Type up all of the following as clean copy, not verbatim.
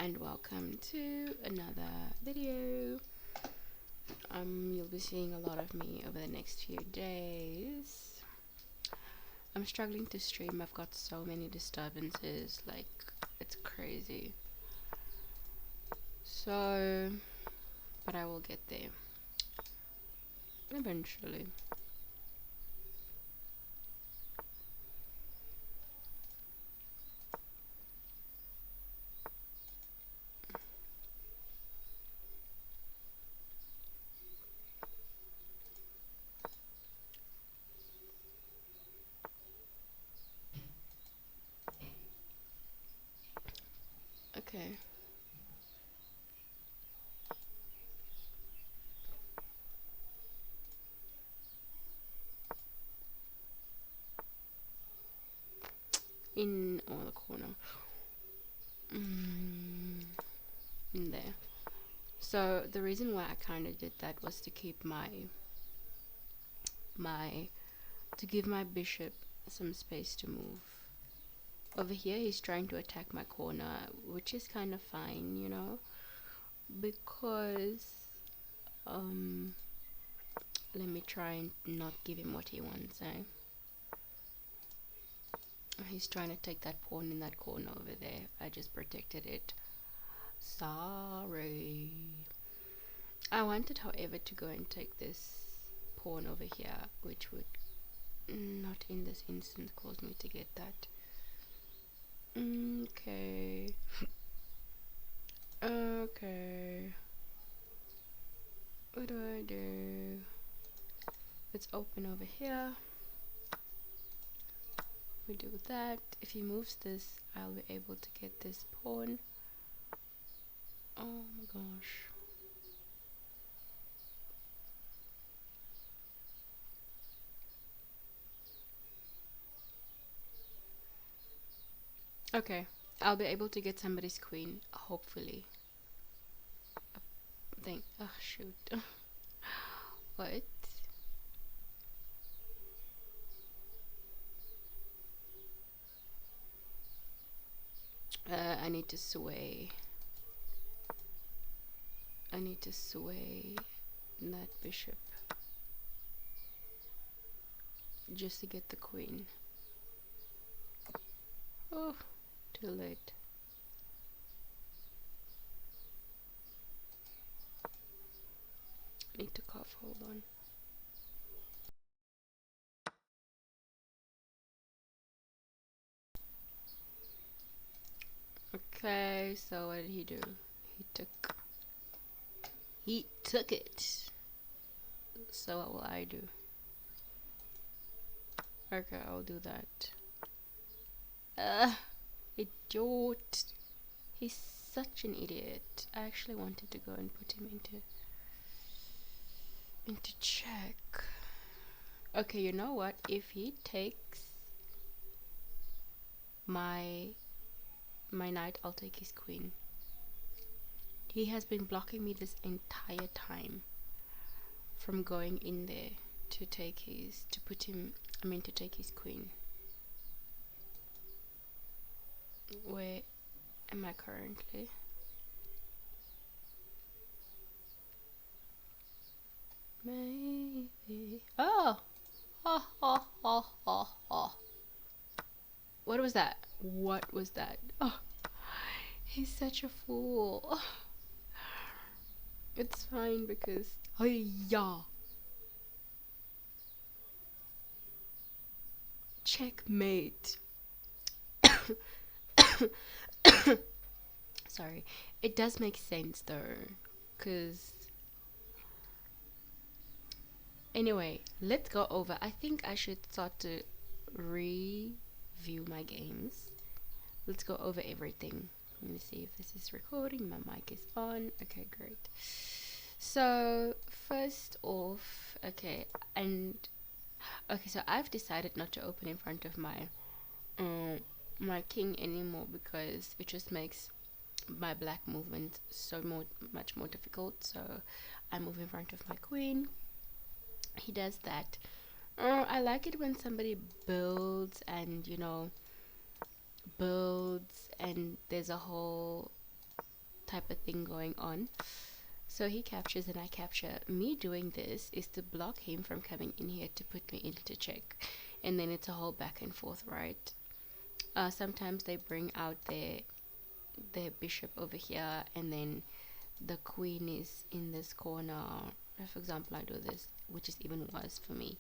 and welcome to another video. You'll be seeing a lot of me over the next few days. I'm struggling to stream. I've got so many disturbances, like it's crazy. So, but I will get there eventually. Okay. In the corner. In there. So the reason why I kind of did that was to keep to give my bishop some space to move. Over here he's trying to attack my corner, which is kind of fine, you know, because let me try and not give him what he wants. He's trying to take that pawn in that corner over there. I just protected it. Sorry. I wanted, however, to go and take this pawn over here, which would not in this instance cause me to get that. Okay. Okay. What do I do? Let's open over here. We do that. If he moves this, I'll be able to get this pawn. Oh my gosh. Okay, I'll be able to get somebody's queen, hopefully. Oh shoot. What? I need to sway. I need to sway that bishop just to get the queen. Oh, too late. I need to cough, hold on. Okay, so what did he do? He took it. So what will I do? Okay, I'll do that. Idiot. He's such an idiot. I actually wanted to go and put him into check. Okay, you know what? If he takes my knight, I'll take his queen. He has been blocking me this entire time from going in there to take his to take his queen. Where am I currently? Maybe. Oh! What was that? What was that? Oh, he's such a fool. It's fine because. Oh, yeah. Checkmate. Sorry. It does make sense though. Because. Anyway, let's go over. I think I should start to review my games. Let's go over everything. Let me see if this is recording. My mic is on. Okay, great. So first off, so I've decided not to open in front of my my king anymore because it just makes my black movement so much more difficult. So I move in front of my queen. He does that. I like it when somebody builds and builds and there's a whole type of thing going on. So he captures and I capture. Me doing this is to block him from coming in here to put me into check. And then it's a whole back and forth, right? Sometimes they bring out their bishop over here, and then the queen is in this corner. For example, I do this, which is even worse for me.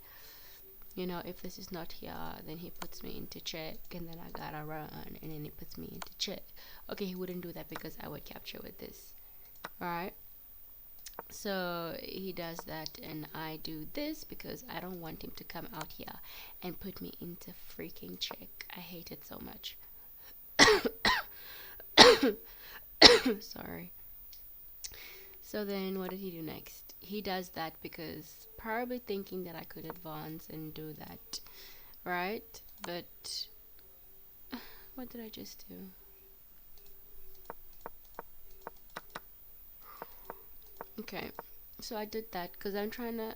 You know, if this is not here, then he puts me into check, and then I gotta run, and then he puts me into check. Okay, he wouldn't do that because I would capture with this, right? So he does that, and I do this because I don't want him to come out here and put me into freaking check. I hate it so much. Sorry. So then what did he do next? He does that because probably thinking that I could advance and do that, right? But what did I just do? Okay, so I did that because I'm trying to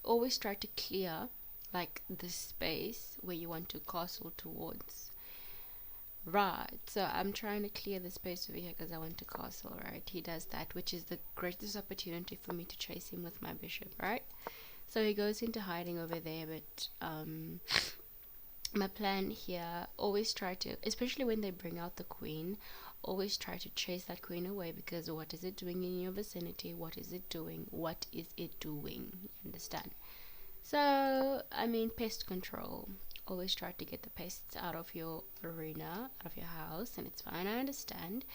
always try to clear like the space where you want to castle towards. Right, so I'm trying to clear the space over here because I want to castle, right? He does that, which is the greatest opportunity for me to chase him with my bishop, right? So he goes into hiding over there, but my plan here, always try to, especially when they bring out the queen, always try to chase that queen away, because what is it doing in your vicinity? What is it doing? What is it doing? You understand? So, I mean, pest control. Always try to get the pests out of your arena, out of your house, and it's fine, I understand.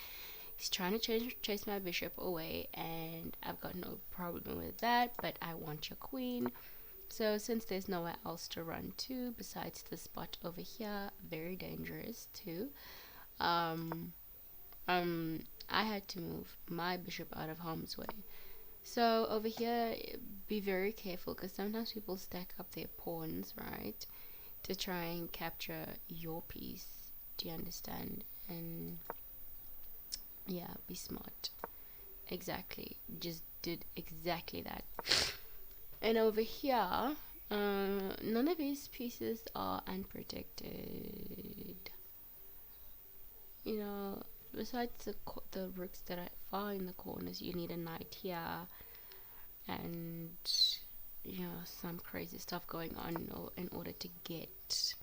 He's trying to chase my bishop away, and I've got no problem with that, but I want your queen. So, since there's nowhere else to run to besides the spot over here, very dangerous too, um, I had to move my bishop out of harm's way. So over here, be very careful because sometimes people stack up their pawns, right, to try and capture your piece. Do you understand? And yeah, be smart. Exactly. Just did exactly that. And over here, none of these pieces are unprotected. You know, besides the rooks that are far in the corners, you need a knight here, and you know, some crazy stuff going on in order to get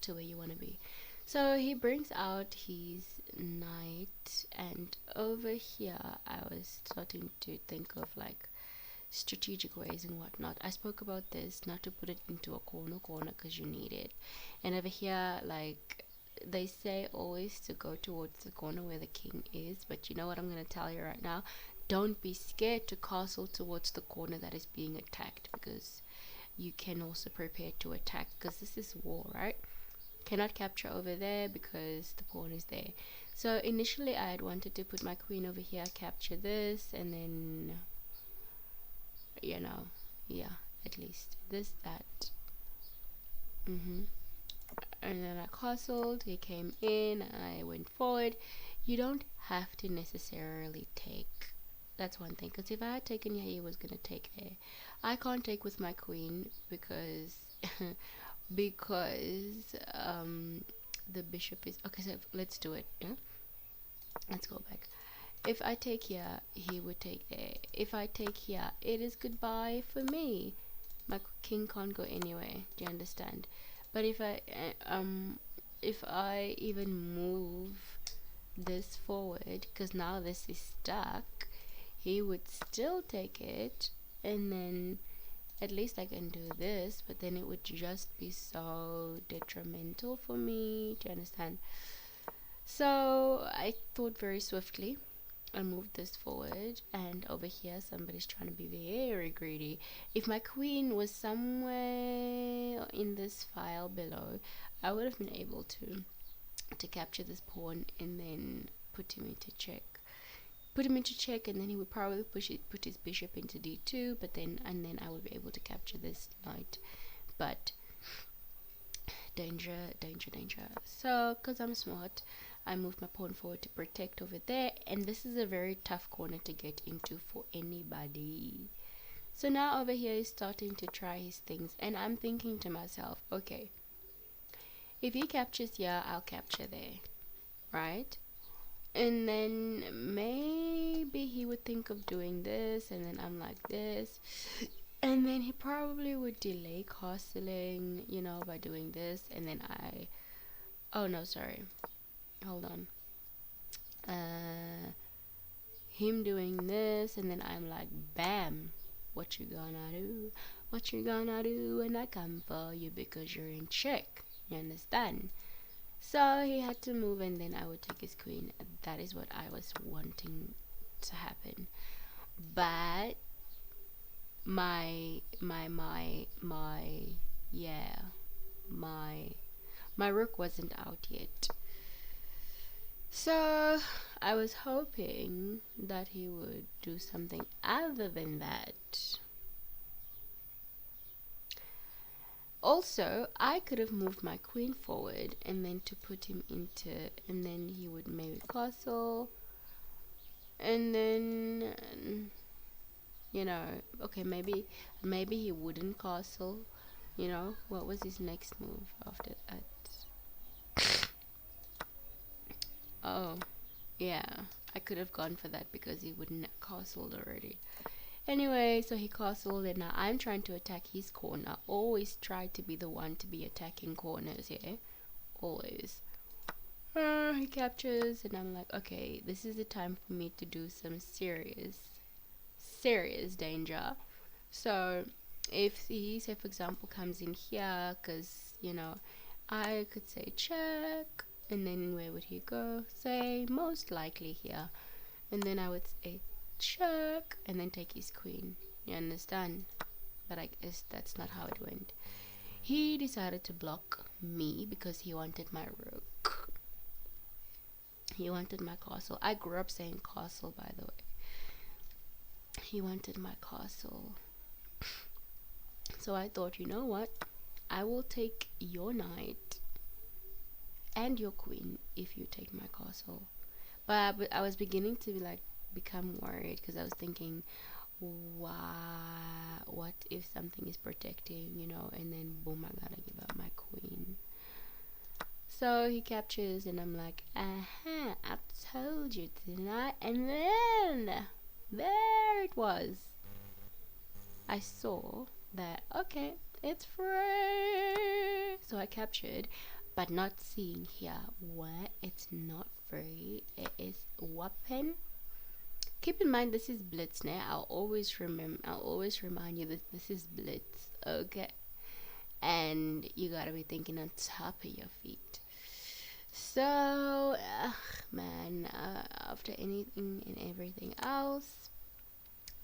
to where you want to be. So he brings out his knight, and over here I was starting to think of like strategic ways and whatnot. I spoke about this, not to put it into a corner because you need it. And over here, like, they say always to go towards the corner where the king is, but you know what I'm going to tell you right now? Don't be scared to castle towards the corner that is being attacked, because you can also prepare to attack, because this is war, right? Cannot capture over there because the pawn is there. So initially I had wanted to put my queen over here, capture this, and then, you know, yeah, at least this, that. And then I castled, he came in, I went forward. You don't have to necessarily take. That's one thing, because if I had taken here, he was gonna take A. I can't take with my queen because because the bishop is okay. So let's do it. Yeah, let's go back. If I take here, he would take there. If I take here, it is goodbye for me. My king can't go anywhere. Do you understand? But if I even move this forward, because now this is stuck, he would still take it, and then at least I can do this, but then it would just be so detrimental for me. Do you understand? So I thought very swiftly. I moved this forward, and over here somebody's trying to be very greedy. If my queen was somewhere in this file below, I would have been able to capture this pawn and then put him into check. Put him into check, and then he would probably put his bishop into d2, but then I would be able to capture this knight. But danger, danger, danger. So because I'm smart, I moved my pawn forward to protect over there, and this is a very tough corner to get into for anybody. So now over here he's starting to try his things, and I'm thinking to myself, okay, if he captures here, I'll capture there, right? And then maybe he would think of doing this, and then I'm like this. And then he probably would delay castling, by doing this. And then oh no, sorry. Hold on. Uh, him doing this, and then I'm like, bam. What you gonna do? What you gonna do when I come for you because you're in check? You understand? So he had to move, and then I would take his queen. That is what I was wanting to happen. But my yeah, my my rook wasn't out yet. So I was hoping that he would do something other than that. Also, I could have moved my queen forward and then to put him into, and then he would maybe castle, and then okay, maybe he wouldn't castle. What was his next move after that? Oh, yeah, I could have gone for that because he wouldn't have castled already. Anyway, so he castled, and now I'm trying to attack his corner. Always try to be the one to be attacking corners, yeah? Always. He captures, and I'm like, okay, this is the time for me to do some serious danger. So, if he, say, for example, comes in here, because, I could say check, and then where would he go? Say, most likely here. And then I would say check, and then take his queen. You understand? But I guess that's not how it went. He decided to block me because he wanted my rook. He wanted my castle. I grew up saying castle, by the way. He wanted my castle. So I thought, you know what? I will take your knight and your queen if you take my castle. But I was beginning to become worried because I was thinking, why? What if something is protecting, and then boom, I gotta give up my queen. So he captures, and I'm like, I told you, didn't I? And then there it was. I saw that, okay, it's free. So I captured, but not seeing here what it's not free. It is weapon. Keep in mind this is Blitz now. I'll always remind you that this is Blitz, okay? And you gotta be thinking on top of your feet. So, man, after anything and everything else,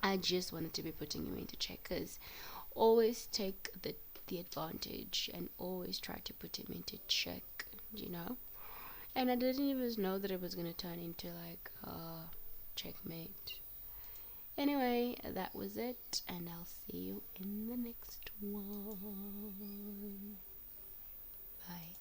I just wanted to be putting you into check, because always take the advantage and always try to put him into check, And I didn't even know that it was gonna turn into checkmate. Anyway, that was it, and I'll see you in the next one. Bye.